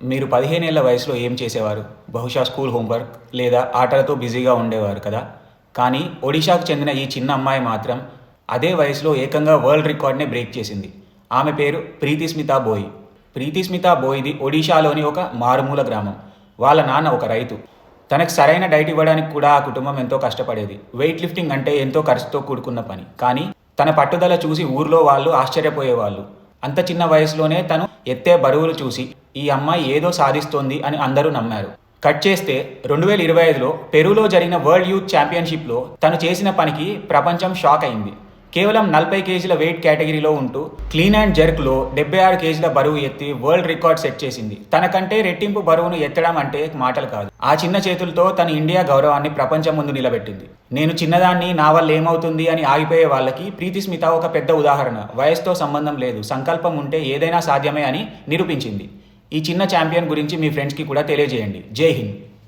మీరు 15 ఏళ్ల వయసులో ఏం చేసేవారు? బహుశా స్కూల్ హోంవర్క్ లేదా ఆటలతో బిజీగా ఉండేవారు కదా! కానీ ఒడిషాకు చెందిన ఈ చిన్న అమ్మాయి మాత్రం అదే వయసులో ఏకంగా వరల్డ్ రికార్డ్‌నే బ్రేక్ చేసింది. ఆమె పేరు ప్రీతిస్మితా బోయి. ప్రీతిస్మితా బోయిది ఒడిషాలోని ఒక మారుమూల గ్రామం. వాళ్ళ నాన్న ఒక రైతు. తనకు సరైన డైట్ ఇవ్వడానికి కూడా ఆ కుటుంబం ఎంతో కష్టపడేది. వెయిట్ లిఫ్టింగ్ అంటే ఎంతో ఖర్చుతో కూడుకున్న పని. కానీ తన పట్టుదల చూసి ఊర్లో వాళ్ళు ఆశ్చర్యపోయేవాళ్ళు. అంత చిన్న వయసులోనే తను ఎత్తే బరువులు చూసి ఈ అమ్మాయి ఏదో సాధిస్తోంది అని అందరూ నమ్మారు. కట్ చేస్తే 2025లో పెరూలో జరిగిన వరల్డ్ యూత్ ఛాంపియన్షిప్లో తను చేసిన పనికి ప్రపంచం షాక్ అయింది. కేవలం 40 కేజీల వెయిట్ కేటగిరీలో ఉంటూ క్లీన్ అండ్ జర్క్లో 76 కేజీల బరువు ఎత్తి వరల్డ్ రికార్డ్ సెట్ చేసింది. తనకంటే రెట్టింపు బరువును ఎత్తడం అంటే మాటలు కాదు. ఆ చిన్న చేతులతో తన ఇండియా గౌరవాన్ని ప్రపంచం ముందు నిలబెట్టింది. నేను చిన్నదాన్ని, నా వల్ల ఏమవుతుంది అని ఆగిపోయే వాళ్ళకి ప్రీతిస్మిత ఒక పెద్ద ఉదాహరణ. వయసుతో సంబంధం లేదు, సంకల్పం ఉంటే ఏదైనా సాధ్యమే అని నిరూపించింది. ఈ చిన్న ఛాంపియన్ గురించి మీ ఫ్రెండ్స్కి కూడా తెలియజేయండి. జై హింద్.